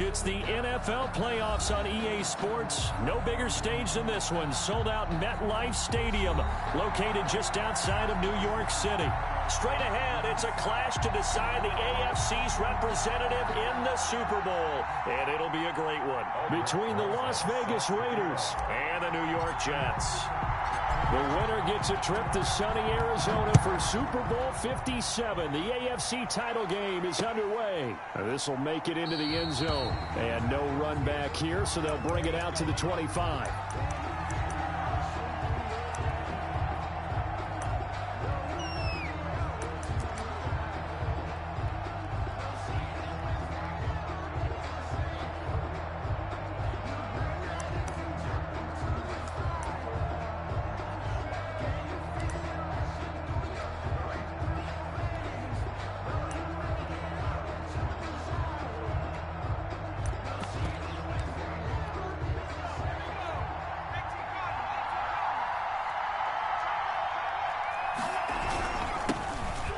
It's the NFL playoffs on EA Sports. No bigger stage than this one. Sold out MetLife Stadium, located just outside of New York City. Straight ahead, it's a clash to decide the AFC's representative in the Super Bowl. And it'll be a great one between the Las Vegas Raiders and the New York Jets. The winner gets a trip to sunny Arizona for Super Bowl 57. The AFC title game is underway. This will make it into the end zone. And no run back here, so they'll bring it out to the 25.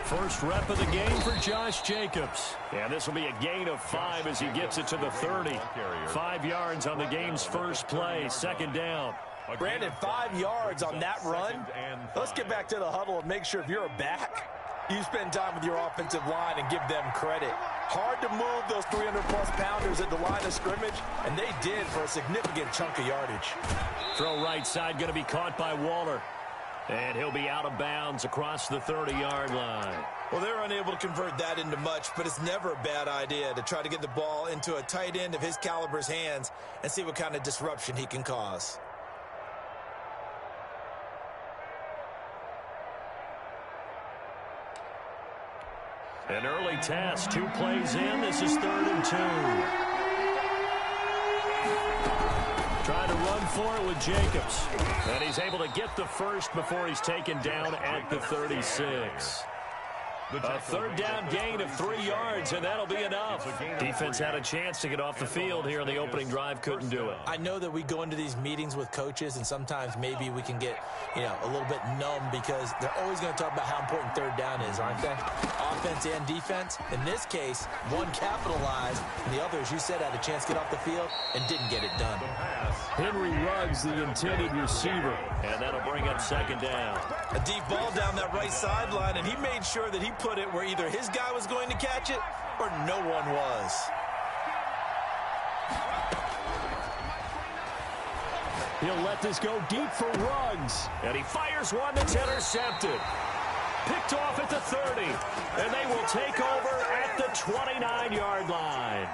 First rep of the game for Josh Jacobs. And this will be a gain of 5 as he gets it to the 30. 5 yards on the game's first play, second down. Brandon, 5 yards on that run. Let's get back to the huddle and make sure if you're a back, you spend time with your offensive line and give them credit. Hard to move those 300-plus pounders at the line of scrimmage, and they did for a significant chunk of yardage. Throw right side going to be caught by Waller. And he'll be out of bounds across the 30-yard line. Well, they're unable to convert that into much, but it's never a bad idea to try to get the ball into a tight end of his caliber's hands and see what kind of disruption he can cause. An early test, 2 plays in. This is 3rd and 2. Trying to run for it with Jacobs. And he's able to get the first before he's taken down at the 36. A third down gain of 3 yards, and that'll be enough. Defense had a chance to get off the field here in the opening drive, couldn't do it. I know that we go into these meetings with coaches, and sometimes maybe we can get, a little bit numb because they're always going to talk about how important third down is, aren't they? Offense and defense. In this case, one capitalized, and the other, as you said, had a chance to get off the field and didn't get it done. Henry Ruggs, the intended receiver, and that'll bring up second down. A deep ball down that right sideline, and he made sure that he put it where either his guy was going to catch it or no one was. He'll let this go deep for Ruggs. And he fires one that's intercepted. Picked off at the 30. And they will take over at the 29-yard line.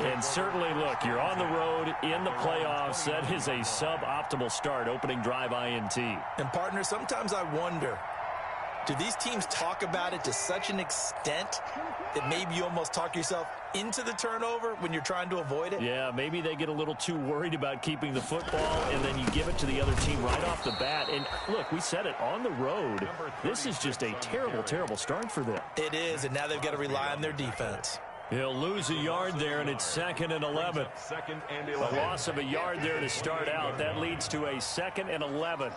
And certainly, look, you're on the road in the playoffs. That is a suboptimal start, opening drive INT. And, partner, sometimes I wonder, do these teams talk about it to such an extent that maybe you almost talk yourself into the turnover when you're trying to avoid it? Yeah, maybe they get a little too worried about keeping the football, and then you give it to the other team right off the bat. And, look, we said it, on the road, this is just a terrible, terrible start for them. It is, and now they've got to rely on their defense. He'll lose a yard there, and it's 2nd and 11. A loss of a yard there to start out. That leads to a 2nd and 11.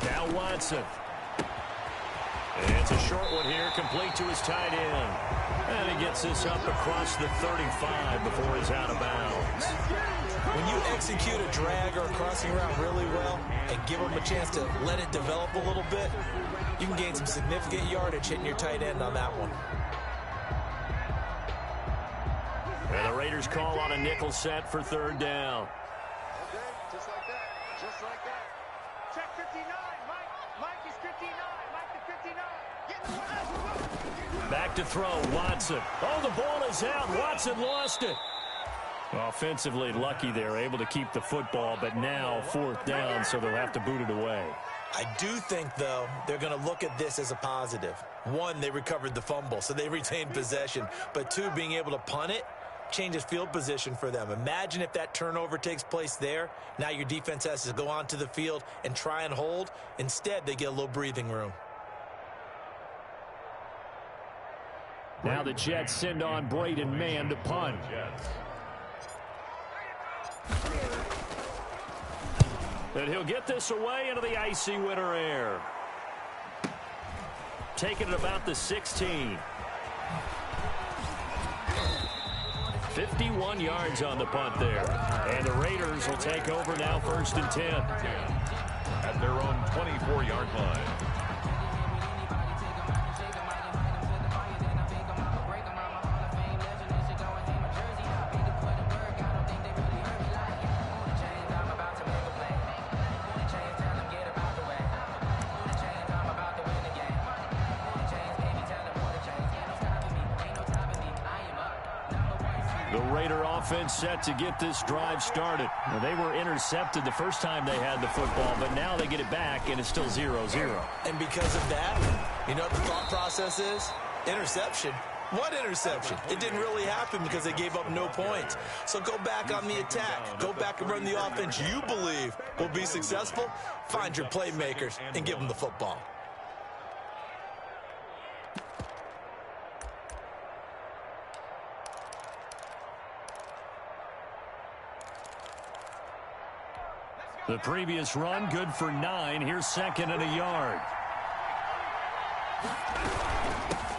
Now Watson. And it's a short one here, complete to his tight end. And he gets this up across the 35 before he's out of bounds. When you execute a drag or a crossing route really well and give them a chance to let it develop a little bit, you can gain some significant yardage hitting your tight end on that one. And the Raiders call on a nickel set for 3rd down. Okay, just like that. Just like that. Check 59, Mike. Mike is 59. Mike to 59. Get the Back to throw, Watson. Oh, the ball is out. Watson lost it. Offensively lucky they're able to keep the football, but now 4th down, so they'll have to boot it away. I do think, though, they're going to look at this as a positive. 1, they recovered the fumble, so they retained possession. But 2, being able to punt it changes field position for them. Imagine if that turnover takes place there. Now your defense has to go onto the field and try and hold. Instead, they get a little breathing room. Now the Jets send on Braden Mann to punt. And he'll get this away into the icy winter air. Taking it about the 16. 51 yards on the punt there. And the Raiders will take over now, 1st and 10. At their own 24-yard line. The Raider offense set to get this drive started. Now, they were intercepted the first time they had the football, but now they get it back, and it's still 0-0. And because of that, you know what the thought process is? Interception. What interception? It didn't really happen because they gave up no points. So go back on the attack. Go back and run the offense you believe will be successful. Find your playmakers and give them the football. The previous run, good for 9. Here's 2nd and a yard.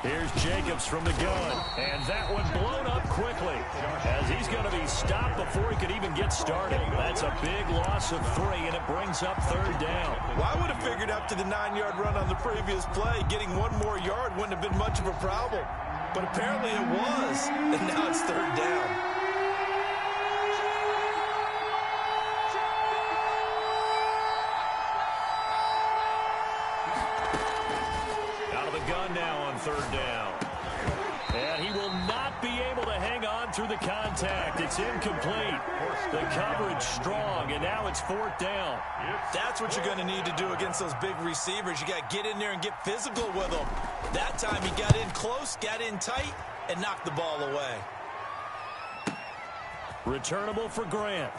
Here's Jacobs from the gun. And that one blown up quickly, as he's going to be stopped before he could even get started. That's a big loss of 3, and it brings up 3rd down. Well, I would have figured after the 9-yard run on the previous play, getting 1 more yard wouldn't have been much of a problem. But apparently it was, and now it's 3rd down. Gun now on 3rd down. And he will not be able to hang on through the contact. It's incomplete. The coverage strong, and now it's 4th down. That's what you're going to need to do against those big receivers. You got to get in there and get physical with them. That time he got in close, got in tight, and knocked the ball away. Returnable for Grant.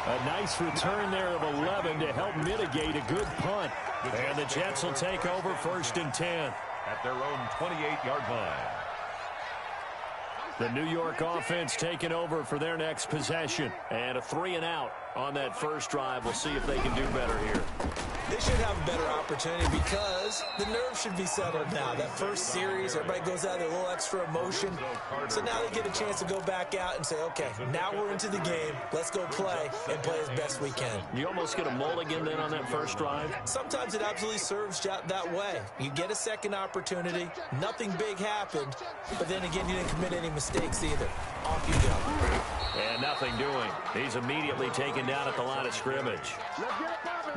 A nice return there of 11 to help mitigate a good punt. And the Jets will take over 1st and 10. At their own 28-yard line. The New York offense taking over for their next possession. And a 3-and-out on that first drive. We'll see if they can do better here. They should have a better opportunity because the nerves should be settled now. That first series, everybody goes out there, a little extra emotion. So now they get a chance to go back out and say, okay, now we're into the game. Let's go play and play as best we can. You almost get a mulligan then on that first drive? Sometimes it absolutely serves that way. You get a second opportunity. Nothing big happened. But then again, you didn't commit any mistakes either. Off you go. And nothing doing. He's immediately taken down at the line of scrimmage.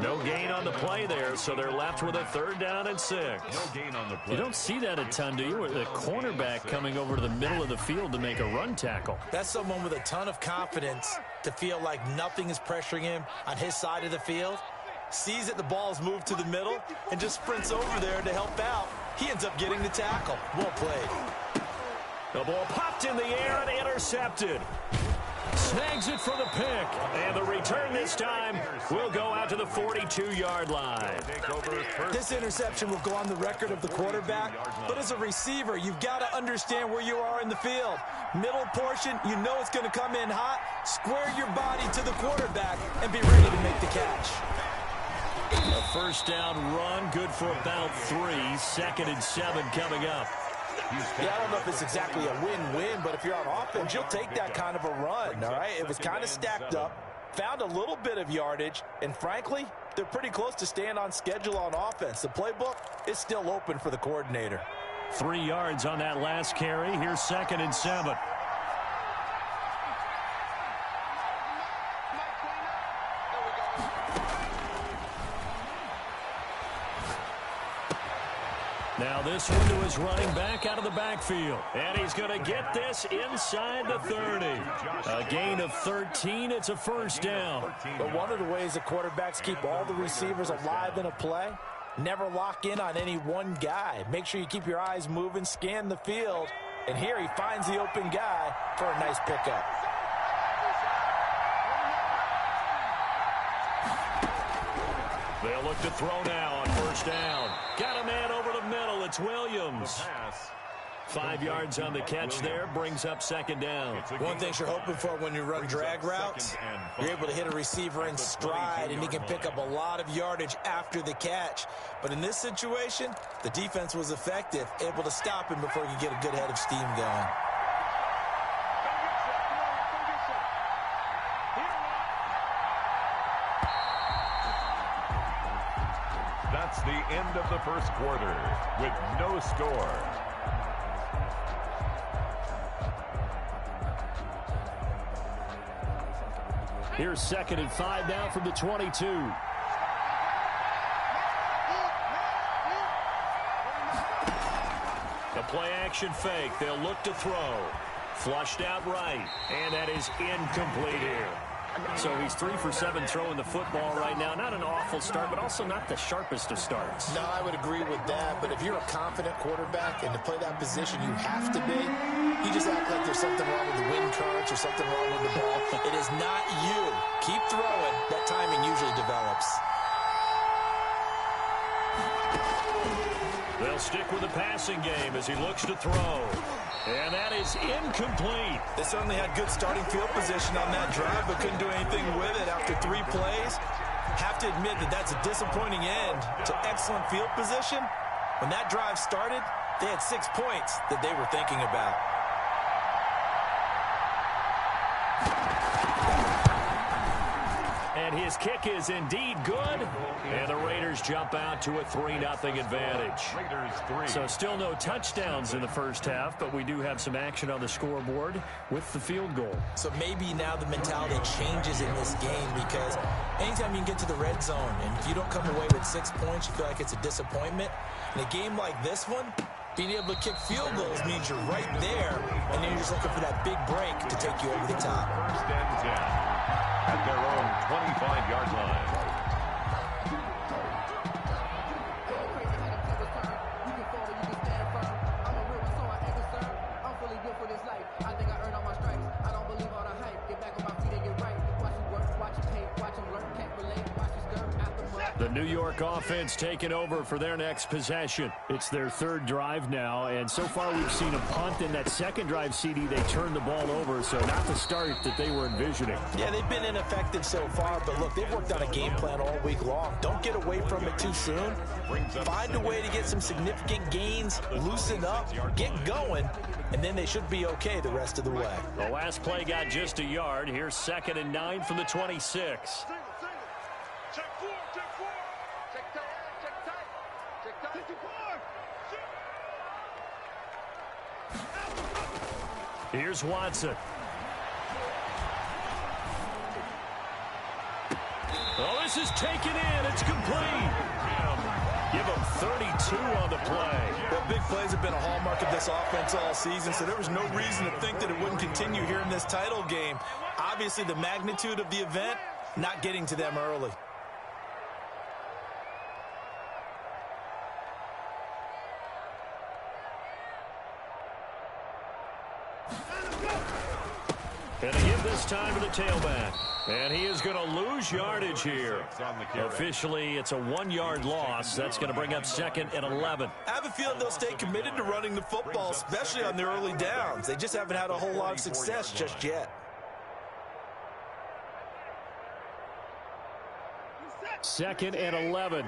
No gain on the play there, so they're left with a 3rd down and 6. No gain on the play. You don't see that a ton, do you? With the cornerback coming over to the middle of the field to make a run tackle. That's someone with a ton of confidence to feel like nothing is pressuring him on his side of the field. Sees that the ball's moved to the middle and just sprints over there to help out. He ends up getting the tackle. Well played. The ball popped in the air and intercepted. Snags it for the pick. And the return this time will go out to the 42-yard line. This interception will go on the record of the quarterback. But as a receiver, you've got to understand where you are in the field. Middle portion, you know it's going to come in hot. Square your body to the quarterback and be ready to make the catch. A first down run, good for about 3. 2nd and 7 coming up. Yeah, I don't know if it's exactly a win-win, but if you're on offense, you'll take that kind of a run, all right? It was kind of stacked up, found a little bit of yardage, and frankly, they're pretty close to staying on schedule on offense. The playbook is still open for the coordinator. 3 yards on that last carry. Here's 2nd and 7. Now this one to his running back out of the backfield. And he's going to get this inside the 30. A gain of 13. It's a first down. But one of the ways the quarterbacks keep all the receivers alive in a play, never lock in on any one guy. Make sure you keep your eyes moving, scan the field. And here he finds the open guy for a nice pickup. They'll look to throw now on first down. Got a man over the middle. It's Williams. 5 yards on the catch there, brings up second down. One thing you're hoping for when you run drag routes, you're able to hit a receiver in stride, and he can pick up a lot of yardage after the catch. But in this situation, the defense was effective, able to stop him before he could get a good head of steam going. That's the end of the first quarter with no score. Here's 2nd and 5 now from the 22. The play action fake. They'll look to throw. Flushed out right. And that is incomplete here. So he's 3 for 7 throwing the football right now. Not an awful start, but also not the sharpest of starts. No, I would agree with that. But if you're a confident quarterback and to play that position you have to be, you just act like there's something wrong with the wind currents or something wrong with the ball. It is not you. Keep throwing. That timing usually develops. They'll stick with the passing game as he looks to throw. And that is incomplete. They certainly had good starting field position on that drive, but couldn't do anything with it after 3 plays. Have to admit that that's a disappointing end to excellent field position. When that drive started, they had 6 points that they were thinking about. And his kick is indeed good. And the Raiders jump out to a 3-0 advantage. So still no touchdowns in the first half, but we do have some action on the scoreboard with the field goal. So maybe now the mentality changes in this game, because anytime you can get to the red zone and if you don't come away with 6 points, you feel like it's a disappointment. In a game like this one, being able to kick field goals means you're right there, and then you're just looking for that big break to take you over the top. 1st and 10 at their own 25-yard line. The New York offense taking over for their next possession. It's their 3rd drive now, and so far we've seen a punt. In that 2nd drive, CD, they turned the ball over, so not the start that they were envisioning. Yeah, they've been ineffective so far, but look, they've worked on a game plan all week long. Don't get away from it too soon. Find a way to get some significant gains, loosen up, get going, and then they should be okay the rest of the way. The last play got just a yard. Here's 2nd and 9 from the 26. Here's Watson. Oh, this is taken in. It's complete. Give him 32 on the play. Well, big plays have been a hallmark of this offense all season, so there was no reason to think that it wouldn't continue here in this title game. Obviously, the magnitude of the event, not getting to them early. And they give this time to the tailback. And he is going to lose yardage here. Officially, it's a 1-yard loss. That's going to bring up 2nd and 11. I have a feeling they'll stay committed to running the football, especially on the early downs. They just haven't had a whole lot of success just yet. 2nd and 11.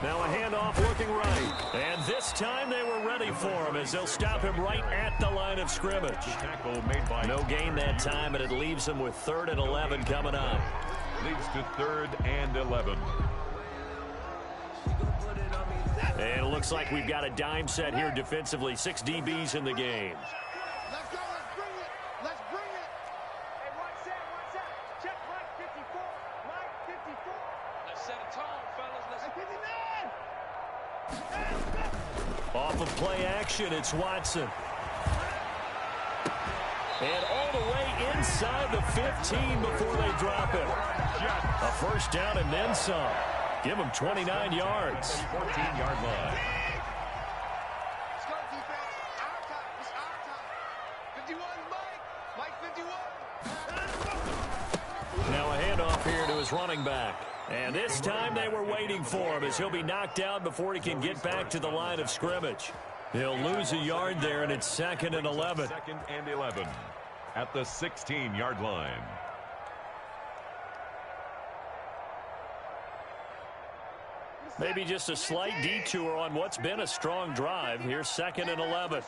Now a handoff looking right. And this time they were ready for him as they'll stop him right at the line of scrimmage. No gain that time, and it leaves him with 3rd and 11 coming up. Leads to 3rd and 11. And it looks like we've got a dime set here defensively. 6 DBs in the game. Let's go. Let's bring it. Let's bring it. Hey, one set. Check Mike 54. Mike 54. Let's set a tone, fellas. Let's 59. Off of play action, it's Watson. And all the way inside the 15 before they drop it. A 1st down and then some. Give them 29 yards. 14-yard line. Let's go, defense. Our time. It's our time. 51, Mike. Mike 51. Now a handoff here to his running back. And this time they were waiting for him as he'll be knocked down before he can get back to the line of scrimmage. He'll lose a yard there, and it's 2nd and 11. 2nd and 11 at the 16-yard line. Maybe just a slight detour on what's been a strong drive. Here's 2nd and 11.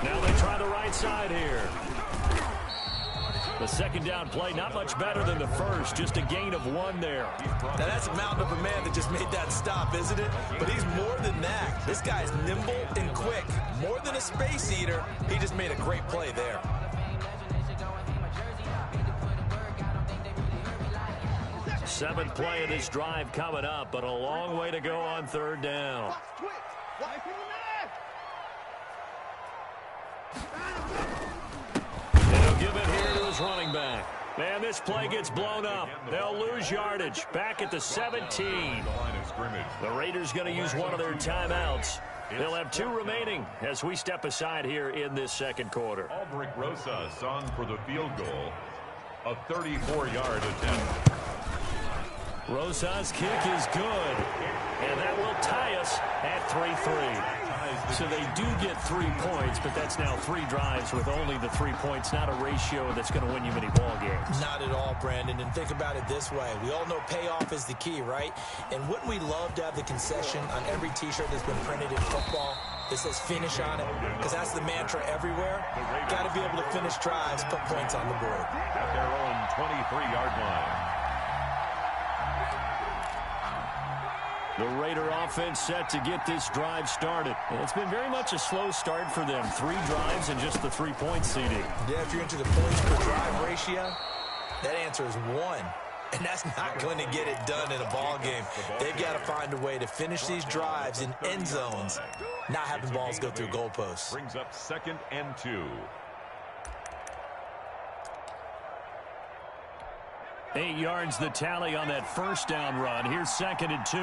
Now they try the right side here. The second down play, not much better than the first, just a gain of 1 there. Now that's a mountain of a man that just made that stop, isn't it? But he's more than that. This guy's nimble and quick. More than a space eater, he just made a great play there. Seventh play of this drive coming up, but a long way to go on 3rd down. They'll give it here to his running back. And this play gets blown up. They'll lose yardage. Back at the 17. The Raiders going to use one of their timeouts. They'll have 2 remaining as we step aside here in this 2nd quarter. Aldrich Rosas on for the field goal. A 34-yard attempt. Rosas' kick is good. And that will tie us at 3-3. So they do get 3 points, but that's now 3 drives with only the 3 points, not a ratio that's going to win you many ball games. Not at all, Brandon. And think about it this way. We all know payoff is the key, right? And wouldn't we love to have the concession on every T-shirt that's been printed in football that says finish on it? Because that's the mantra everywhere. Got to be able to finish drives, put points on the board. At their own 23-yard line. The Raider offense set to get this drive started. And it's been very much a slow start for them. 3 drives and just the 3-point CD. Yeah, if you're into the points per drive ratio, that answer is 1. And that's not going to get it done in a ball game. They've got to find a way to finish these drives in end zones, not having balls go through goalposts. Brings up 2nd and 2. 8 yards the tally on that first down run. Here's 2nd and 2.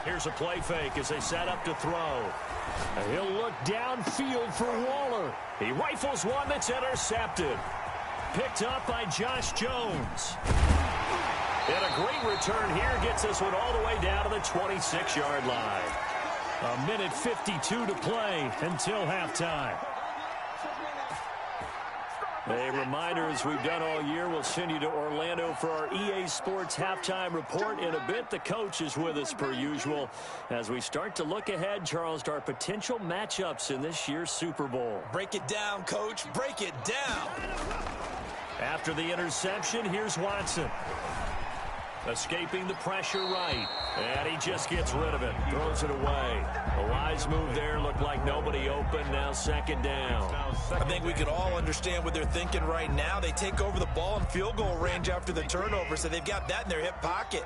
Here's a play fake as they set up to throw. He'll look downfield for Waller. He rifles one that's intercepted. Picked up by Josh Jones. And a great return here gets this one all the way down to the 26-yard line. 1:52 to play until halftime. A reminder, as we've done all year, we'll send you to Orlando for our EA Sports halftime report in a bit. The coach is with us per usual as we start to look ahead, Charles, to our potential matchups in this year's Super Bowl. Break it down, Coach. Break it down. After the interception, here's Watson. Escaping the pressure right. And he just gets rid of it. Throws it away. A wise move there. Looked like nobody open. Now 2nd down. I think we can all understand what they're thinking right now. They take over the ball in field goal range after the turnover, so they've got that in their hip pocket.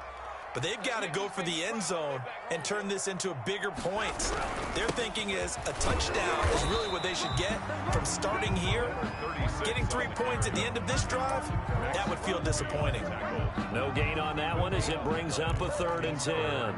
But they've got to go for the end zone and turn this into a bigger point. Their thinking is a touchdown is really what they should get from starting here. Getting 3 points at the end of this drive, that would feel disappointing. No gain on that one as it brings up a 3rd and 10.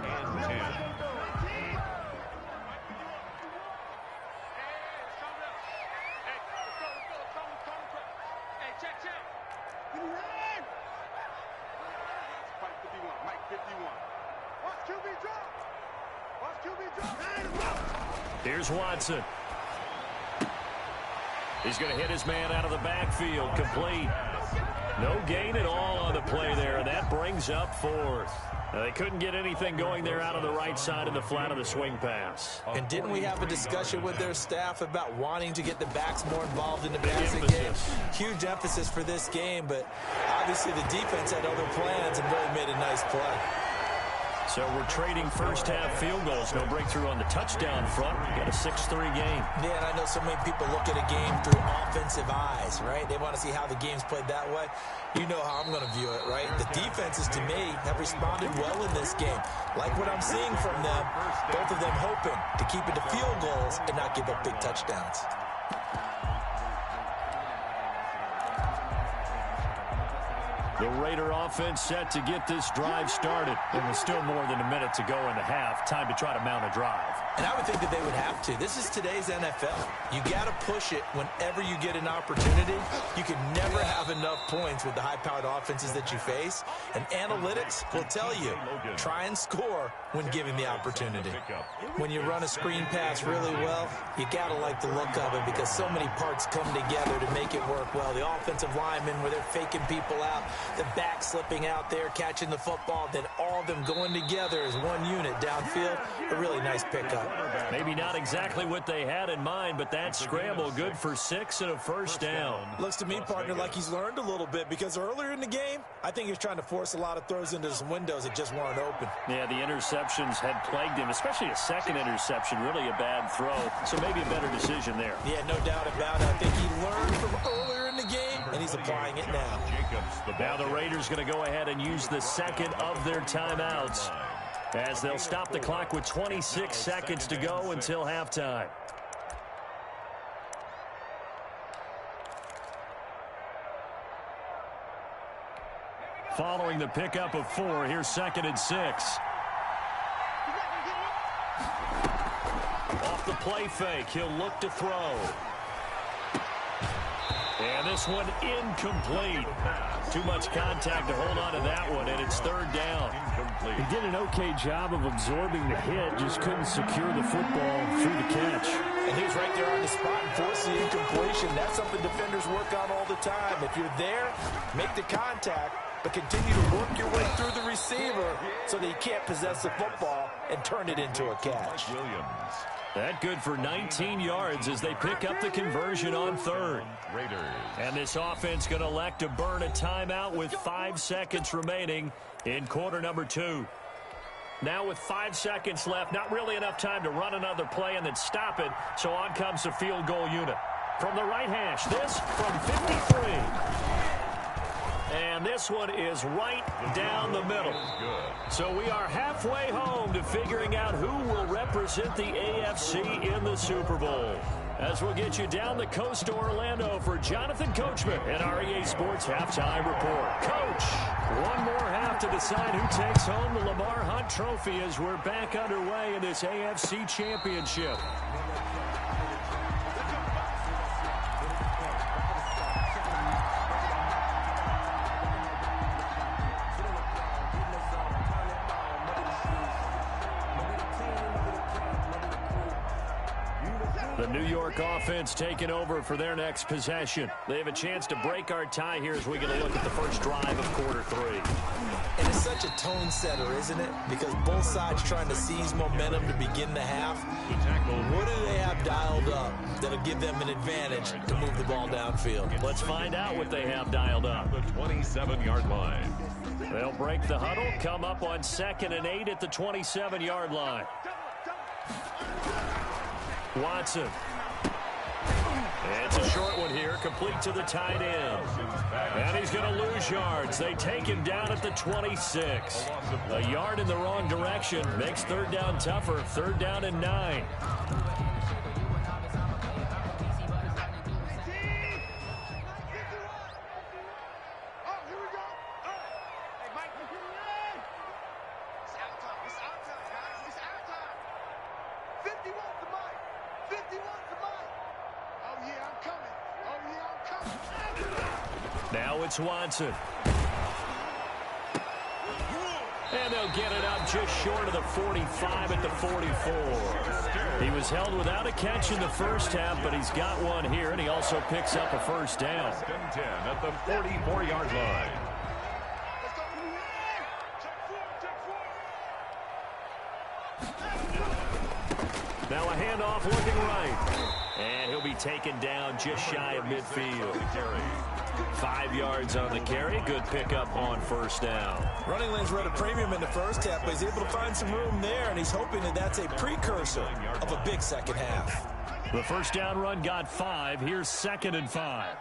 Here's Watson. He's going to hit his man out of the backfield. Complete. No gain at all on the play there. That brings up 4th. They couldn't get anything going there out of the right side of the flat of the swing pass. And didn't we have a discussion with their staff about wanting to get the backs more involved in the passing game? Huge emphasis for this game, but obviously the defense had other plans and really made a nice play. So we're trading first-half field goals. No breakthrough on the touchdown front. We got a 6-3 game. Yeah, and I know so many people look at a game through offensive eyes, right? They want to see how the game's played that way. You know how I'm going to view it, right? The defenses, to me, have responded well in this game. Like what I'm seeing from them, both of them hoping to keep it to field goals and not give up big touchdowns. The Raider offense set to get this drive started. And with still more than a minute to go in the half, time to try to mount a drive. And I would think that they would have to. This is today's NFL. You got to push it whenever you get an opportunity. You can never have enough points with the high-powered offenses that you face. And analytics will tell you, try and score when given the opportunity. When you run a screen pass really well, you got to like the look of it because so many parts come together to make it work well. The offensive linemen, where they're faking people out, the back slipping out there, catching the football, then all of them going together as one unit downfield. A really nice pickup. Maybe not exactly what they had in mind, but that scramble good for 6 and a first down. Looks to me, partner, like he's learned a little bit because earlier in the game, I think he was trying to force a lot of throws into some windows that just weren't open. Yeah, the interceptions had plagued him, especially a second interception, really a bad throw. So maybe a better decision there. Yeah, no doubt about it. I think he learned from earlier in the game, and he's applying it now. Now the Raiders going to go ahead and use the second of their timeouts, as they'll stop the clock with 26 seconds to go until halftime. Following the pickup of 4, here's 2nd and 6. Off the play fake, he'll look to throw. And this one incomplete. Too much contact to hold on to that one, and it's 3rd down. He did an okay job of absorbing the hit, just couldn't secure the football through the catch. And he was right there on the spot and forced the incompletion. That's something defenders work on all the time. If you're there, make the contact, but continue to work your way through the receiver so that you can't possess the football and turn it into a catch. That good for 19 yards as they pick up the conversion on 3rd. And this offense going to elect to burn a timeout with 5 seconds remaining in quarter number 2. Now with 5 seconds left, not really enough time to run another play and then stop it. So on comes the field goal unit. From the right hash, this from 53. And this one is right down the middle. So we are halfway home to figuring out who will represent the AFC in the Super Bowl. As we'll get you down the coast to Orlando for Jonathan Coachman and our EA Sports Halftime Report. Coach, one more half to decide who takes home the Lamar Hunt Trophy as we're back underway in this AFC Championship. The New York offense taking over for their next possession. They have a chance to break our tie here as we get a look at the first drive of quarter 3. And it's such a tone setter, isn't it? Because both sides trying to seize momentum to begin the half. What do they have dialed up that'll give them an advantage to move the ball downfield? Let's find out what they have dialed up. The 27-yard line. They'll break the huddle, come up on 2nd and 8 at the 27-yard line. Watson. It's a short one here, complete to the tight end. And he's going to lose yards. They take him down at the 26. A yard in the wrong direction makes 3rd down tougher. 3rd down and 9. Now it's Watson. And they'll get it up just short of the 45 at the 44. He was held without a catch in the first half, but he's got one here, and he also picks up a first down. 10 at the 44-yard line. Now a handoff looking right. And he'll be taken down just shy of midfield. 5 yards on the carry. Good pickup on first down. Running lanes were at a premium in the first half, but he's able to find some room there, and he's hoping that that's a precursor of a big second half. The first down run got 5. Here's 2nd and 5.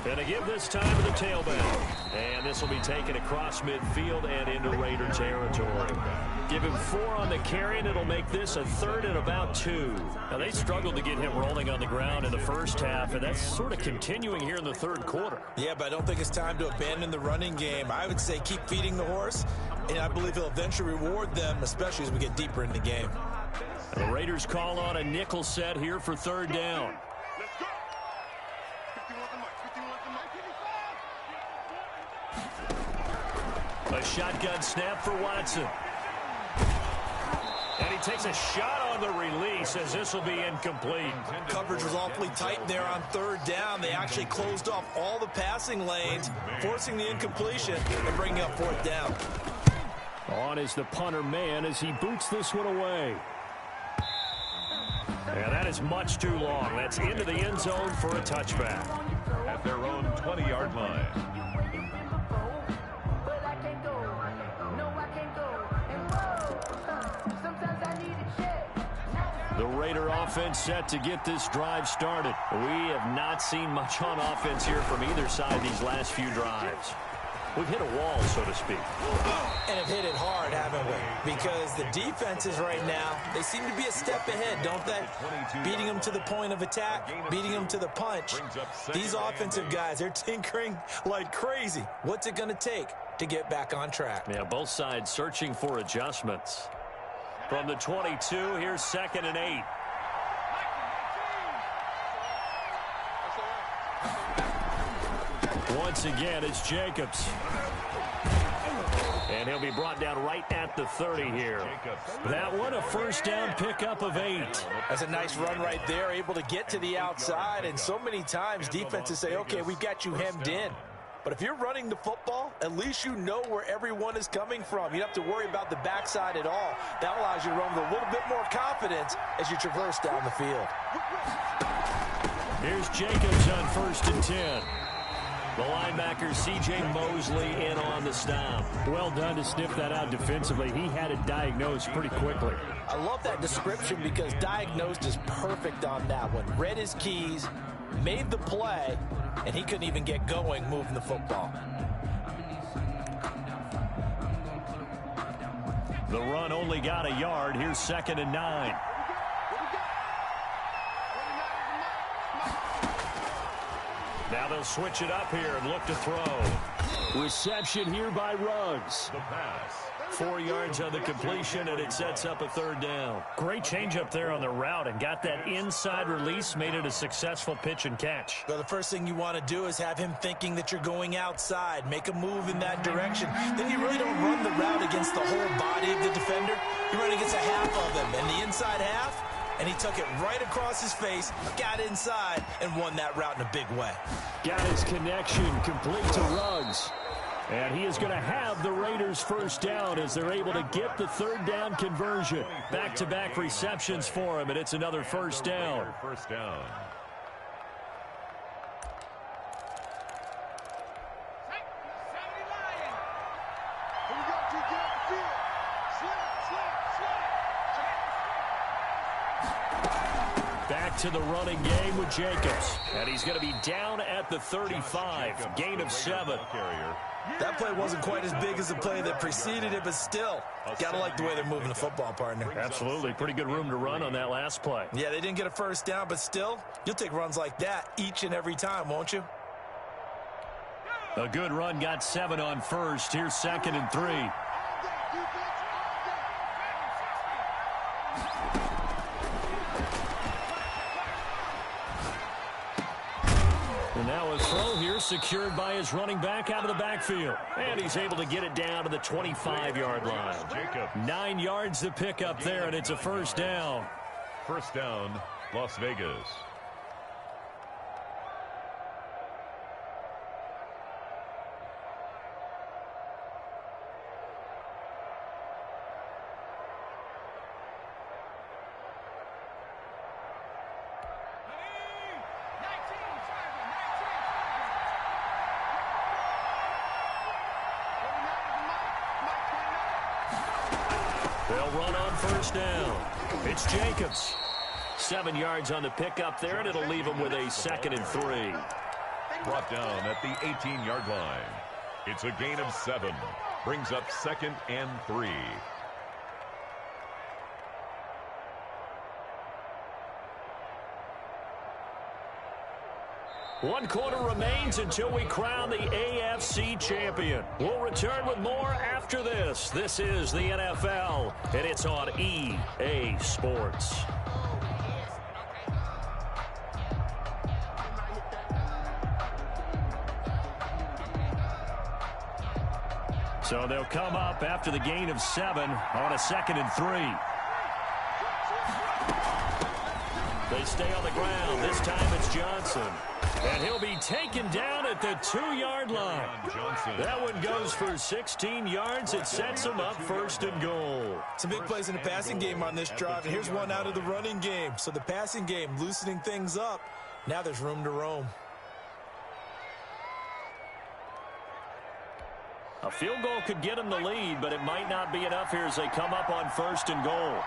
And to give this time to the tailback. And this will be taken across midfield and into Raider territory. Give him 4 on the carry, and it'll make this a 3rd and about 2. Now, they struggled to get him rolling on the ground in the first half, and that's sort of continuing here in the 3rd quarter. Yeah, but I don't think it's time to abandon the running game. I would say keep feeding the horse, and I believe he'll eventually reward them, especially as we get deeper in the game. The Raiders call on a nickel set here for 3rd down. A shotgun snap for Watson. And he takes a shot on the release as this will be incomplete. Coverage was awfully tight there on 3rd down. They actually closed off all the passing lanes, forcing the incompletion and bringing up 4th down. On is the punter man as he boots this one away. And that is much too long. That's into the end zone for a touchback. At their own 20-yard line. The Raider offense set to get this drive started. We have not seen much on offense here from either side these last few drives. We've hit a wall, so to speak. And have hit it hard, haven't we? Because the defenses right now, they seem to be a step ahead, don't they? Beating them to the point of attack, beating them to the punch. These offensive guys, they're tinkering like crazy. What's it going to take to get back on track? Yeah, both sides searching for adjustments. From the 22, here's 2nd and 8. Once again, it's Jacobs. And he'll be brought down right at the 30 here. That one, a 1st down pickup of 8. That's a nice run right there, able to get to the outside. And so many times defenses say, okay, we've got you hemmed in. But if you're running the football, at least you know where everyone is coming from. You don't have to worry about the backside at all. That allows you to run with a little bit more confidence as you traverse down the field. Here's Jacobs on 1st and 10. The linebacker, C.J. Mosley, in on the stop. Well done to sniff that out defensively. He had it diagnosed pretty quickly. I love that description because diagnosed is perfect on that one. Read his keys, made the play, and he couldn't even get going moving the football. The run only got a yard. Here's 2nd and 9. Now they'll switch it up here and look to throw. Reception here by Ruggs. The pass. 4 yards on the completion, and it sets up a 3rd down. Great change up there on the route and got that inside release, made it a successful pitch and catch. Well, the first thing you want to do is have him thinking that you're going outside, make a move in that direction. Then you really don't run the route against the whole body of the defender. You run against a half of them, and the inside half, and he took it right across his face, got inside, and won that route in a big way. Got his connection complete to Ruggs. And he is going to have the Raiders' 1st down as they're able to get the 3rd down conversion. Back-to-back receptions for him, and it's another 1st down. 1st down. Back to the running game with Jacobs. And he's going to be down at the 35. Gain of 7. That play wasn't quite as big as the play that preceded it, but still, got to like the way they're moving the football, partner. Absolutely. Pretty good room to run on that last play. Yeah, they didn't get a 1st down, but still, you'll take runs like that each and every time, won't you? A good run, got 7 on 1st. Here's 2nd and 3. And now a throw here secured by his running back out of the backfield. And he's able to get it down to the 25-yard line. 9 yards to pick up there, and it's a 1st down. 1st down, Las Vegas. They'll run on 1st down. It's Jacobs. 7 yards on the pickup there, and it'll leave him with a 2nd and 3. brought down at the 18-yard line. It's a gain of 7. Brings up 2nd and 3. One quarter remains until we crown the AFC champion. We'll return with more after this. This is the NFL, and it's on EA Sports. So they'll come up after the gain of 7 on a 2nd and 3. They stay on the ground. This time it's Johnson. And he'll be taken down at the 2-yard line. That one goes for 16 yards. It sets him up 1st and goal. Some big plays in the passing game on this drive. And here's one out of the running game. So the passing game loosening things up. Now there's room to roam. A field goal could get him the lead, but it might not be enough here as they come up on 1st and goal.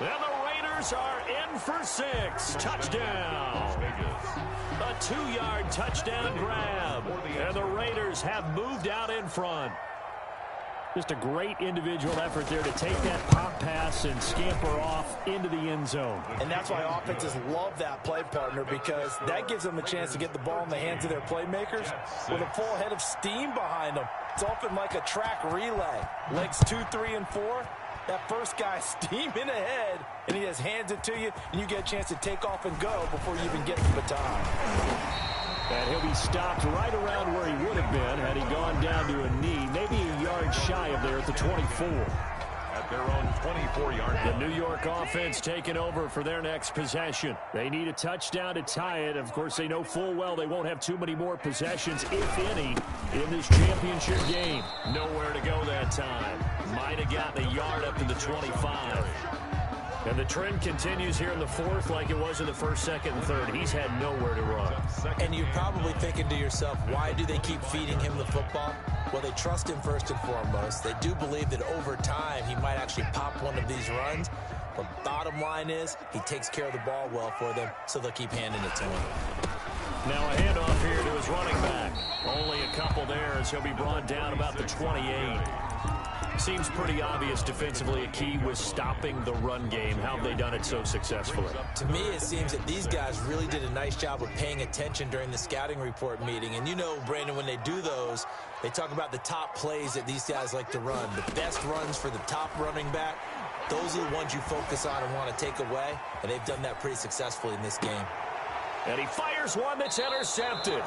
And the Raiders are in for 6. Touchdown. A 2-yard touchdown grab. And the Raiders have moved out in front. Just a great individual effort there to take that pop pass and scamper off into the end zone. And that's why offenses love that play, partner, because that gives them a chance to get the ball in the hands of their playmakers with a full head of steam behind them. It's often like a track relay. Legs 2, 3, and 4. That first guy steaming ahead, and he just hands it to you, and you get a chance to take off and go before you even get the baton. And he'll be stopped right around where he would have been had he gone down to a knee, maybe a yard shy of there at the 24. At their own 24-yard line. The New York offense taking over for their next possession. They need a touchdown to tie it. Of course, they know full well they won't have too many more possessions, if any, in this championship game. Nowhere to go that time. Might have gotten a yard up to the 25. And the trend continues here in the 4th like it was in the 1st, 2nd, and 3rd. He's had nowhere to run. And you're probably thinking to yourself, why do they keep feeding him the football? Well, they trust him first and foremost. They do believe that over time he might actually pop one of these runs. But bottom line is he takes care of the ball well for them, so they'll keep handing it to him. Now a handoff here to his running back. Only a couple there as he'll be brought down about the 28. Seems pretty obvious defensively a key was stopping the run game. How have they done it so successfully? To me, it seems that these guys really did a nice job of paying attention during the scouting report meeting. And you know, Brandon, when they do those, they talk about the top plays that these guys like to run. The best runs for the top running back, those are the ones you focus on and want to take away. And they've done that pretty successfully in this game. And he fires one that's intercepted.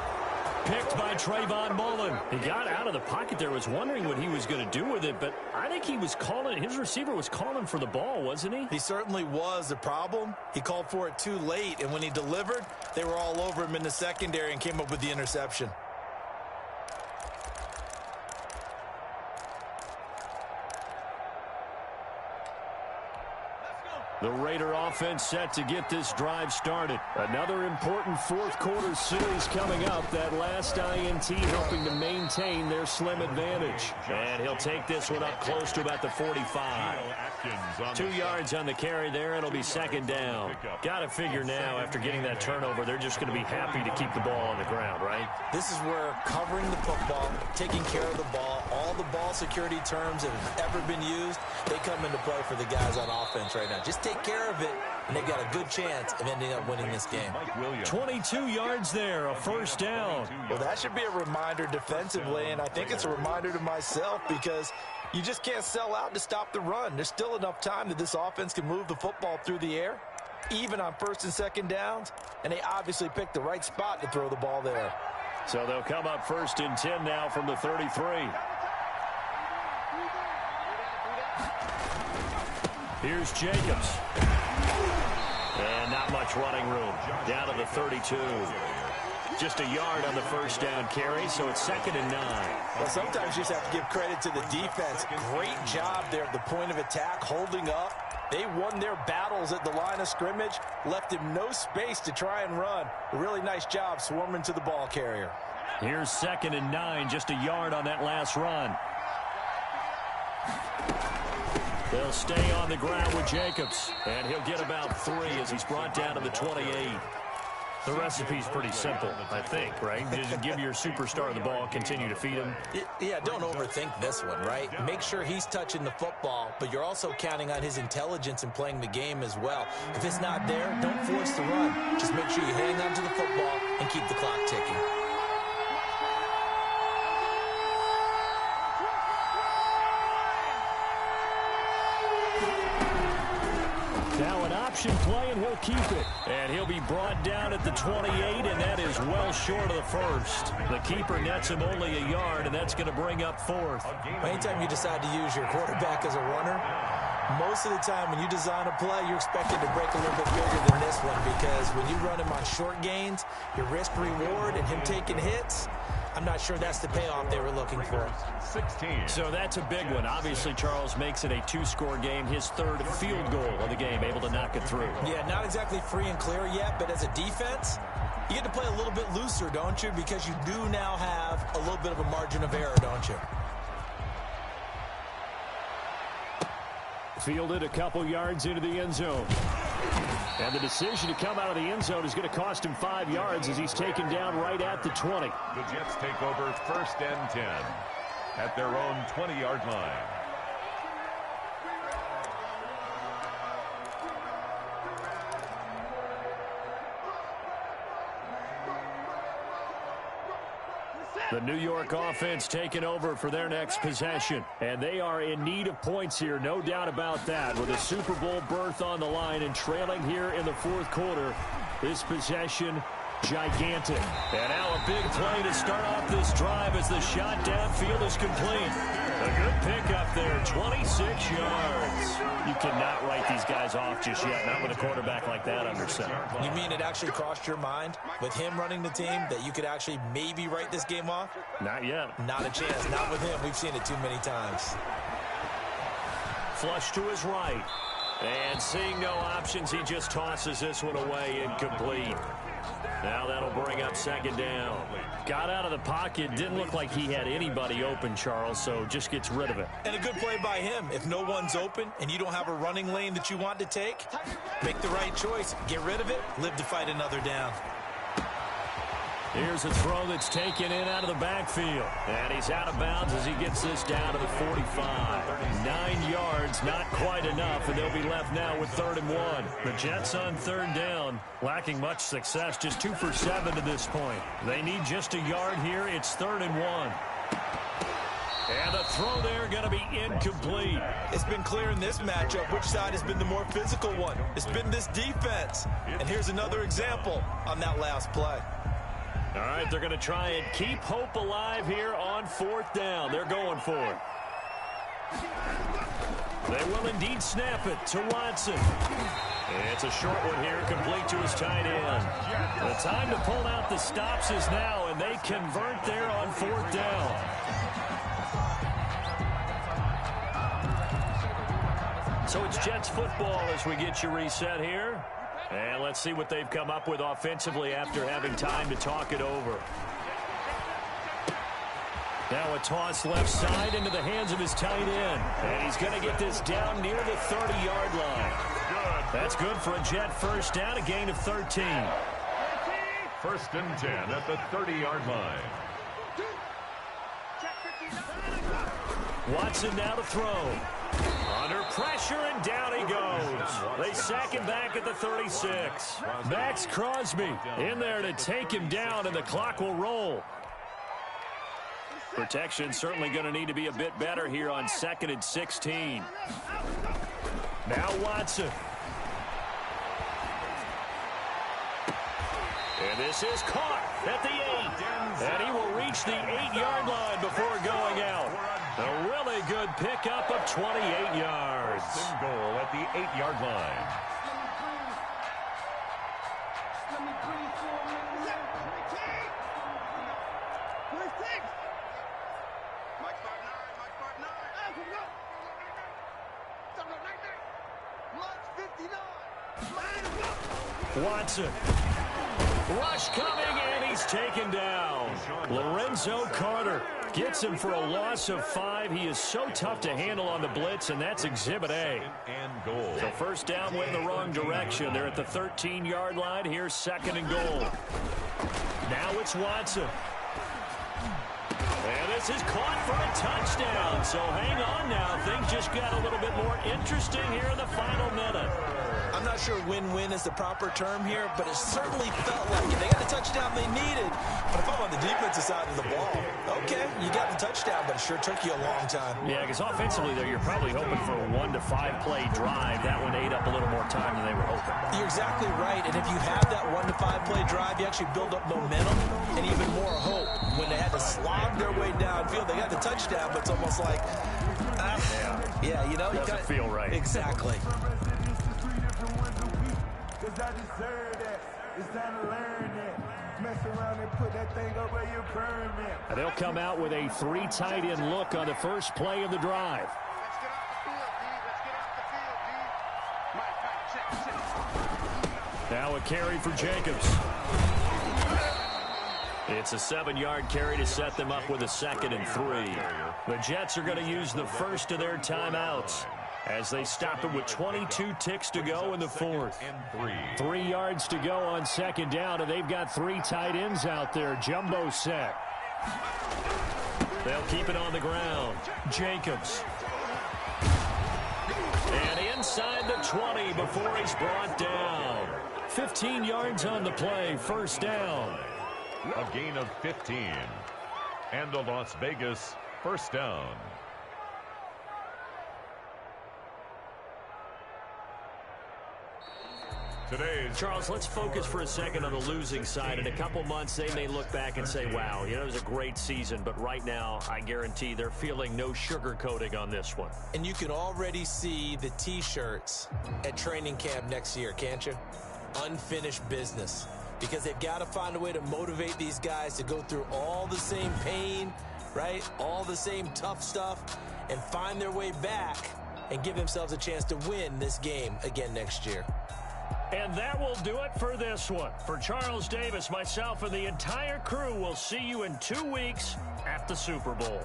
Picked by Trayvon Mullen. He got out of the pocket there, was wondering what he was going to do with it, but I think he was calling, his receiver was calling for the ball, wasn't he? He certainly was. The problem, he called for it too late, and when he delivered, they were all over him in the secondary and came up with the interception. The Raider offense set to get this drive started. Another important 4th quarter series coming up. That last INT helping to maintain their slim advantage. And he'll take this one up close to about the 45. 2 yards on the carry there. It'll be 2nd down. Got to figure now after getting that turnover, they're just going to be happy to keep the ball on the ground, right? This is where covering the football, taking care of the ball, all the ball security terms that have ever been used, they come into play for the guys on offense right now. Just take care of it, and they've got a good chance of ending up winning this game. 22 yards there, a 1st down. Well, that should be a reminder defensively, and I think it's a reminder to myself because you just can't sell out to stop the run. There's still enough time that this offense can move the football through the air, even on 1st and 2nd downs, and they obviously picked the right spot to throw the ball there. So they'll come up 1st and 10 now from the 33. Here's Jacobs. And not much running room. Down to the 32. Just a yard on the 1st down carry, so it's 2nd and 9. Well, sometimes you just have to give credit to the defense. Great job there at the point of attack, holding up. They won their battles at the line of scrimmage, left him no space to try and run. A really nice job swarming to the ball carrier. Here's 2nd and 9, just a yard on that last run. They'll stay on the ground with Jacobs, and he'll get about 3 as he's brought down to the 28. The recipe's pretty simple, I think, right? Just give your superstar the ball, continue to feed him. Yeah, don't overthink this one, right? Make sure he's touching the football, but you're also counting on his intelligence in playing the game as well. If it's not there, don't force the run. Just make sure you hang on to the football and keep the clock ticking. Now an option play, and he'll keep it. And he'll be brought down at the 28, and that is well short of the first. The keeper nets him only a yard, and that's going to bring up 4th. Anytime you decide to use your quarterback as a runner, most of the time when you design a play, you're expected to break a little bit bigger than this one, because when you run him on short gains, your risk-reward and him taking hits, I'm not sure that's the payoff they were looking for. 16. So that's a big one. Obviously, Charles makes it a 2-score game, his 3rd field goal of the game, able to knock it through. Yeah, not exactly free and clear yet, but as a defense, you get to play a little bit looser, don't you? Because you do now have a little bit of a margin of error, don't you? Fielded a couple yards into the end zone. And the decision to come out of the end zone is going to cost him 5 yards as he's taken down right at the 20. The Jets take over 1st and 10 at their own 20-yard line. The New York offense taking over for their next possession. And they are in need of points here, no doubt about that. With a Super Bowl berth on the line and trailing here in the 4th quarter, this possession gigantic. And now a big play to start off this drive as the shot downfield is complete. A good pickup there, 26 yards. You cannot write these guys off just yet, not with a quarterback like that under center. You mean it actually crossed your mind with him running the team that you could actually maybe write this game off? Not yet. Not a chance. Not with him. We've seen it too many times. Flush to his right. And seeing no options, he just tosses this one away, incomplete. Now that'll bring up 2nd down. Got out of the pocket. Didn't look like he had anybody open, Charles, so just gets rid of it. And a good play by him. If no one's open and you don't have a running lane that you want to take, make the right choice. Get rid of it. Live to fight another down. Here's a throw that's taken in out of the backfield. And he's out of bounds as he gets this down to the 45. 9 yards, not quite enough, and they'll be left now with 3rd and 1. The Jets on 3rd down, lacking much success, just 2 for 7 to this point. They need just a yard here. It's 3rd and 1. And the throw there going to be incomplete. It's been clear in this matchup which side has been the more physical one. It's been this defense. And here's another example on that last play. All right, they're going to try and keep hope alive here on 4th down. They're going for it. They will indeed snap it to Watson. It's a short one here, complete to his tight end. The time to pull out the stops is now, and they convert there on 4th down. So it's Jets football as we get you reset here. And let's see what they've come up with offensively after having time to talk it over. Now a toss left side into the hands of his tight end. And he's going to get this down near the 30-yard line. That's good for a Jet 1st down, a gain of 13. 1st and 10 at the 30-yard line. Watson now to throw. Under pressure, and down he goes. They sack him back at the 36. Max Crosby in there to take him down, and the clock will roll. Protection certainly going to need to be a bit better here on 2nd and 16. Now Watson. And this is caught at the 8. And he will reach the 8-yard line before going out. A really good pickup of 28 yards. Goal at the 8-yard line. Watson. Rush coming, and he's taken down. Lorenzo Carter gets him for a loss of 5. He is so tough to handle on the blitz, and that's Exhibit A. So first down went in the wrong direction. They're at the 13-yard line. Here's 2nd and goal. Now it's Watson. And this is caught for a touchdown. So hang on now. Things just got a little bit more interesting here in the final minute. I'm not sure win-win is the proper term here, but it certainly felt like it. They got the touchdown they needed. But if I'm on the defensive side of the ball, okay, you got the touchdown, but it sure took you a long time. Yeah, because offensively there, you're probably hoping for a 1 to 5 play drive. That one ate up a little more time than they were hoping. You're exactly right. And if you have that 1 to 5 play drive, you actually build up momentum and even more hope. When they had to slog their way downfield, they got the touchdown, but it's almost like, yeah, you know, doesn't feel right. Exactly. I deserve that. It's time to learn that. Mess around and put that thing over your permit. And they'll come out with a 3 tight end look on the first play of the drive. Let's get off the field, D. Let's get off the field, D. Mike, check. Now a carry for Jacobs. It's a 7-yard carry to set them up with a 2nd and 3. The Jets are going to use the first of their timeouts as they stop it with 22 ticks to go in the 4th. 3 yards to go on 2nd down, and they've got 3 tight ends out there. Jumbo set. They'll keep it on the ground. Jacobs. And inside the 20 before he's brought down. 15 yards on the play, first down. A gain of 15. And a Las Vegas first down. Charles, let's focus for a second on the losing side. In a couple months, they may look back and say, wow, you know, it was a great season. But right now, I guarantee they're feeling no sugarcoating on this one. And you can already see the T-shirts at training camp next year, can't you? Unfinished business. Because they've got to find a way to motivate these guys to go through all the same pain, right? All the same tough stuff, and find their way back and give themselves a chance to win this game again next year. And that will do it for this one. For Charles Davis, myself, and the entire crew, we'll see you in 2 weeks at the Super Bowl.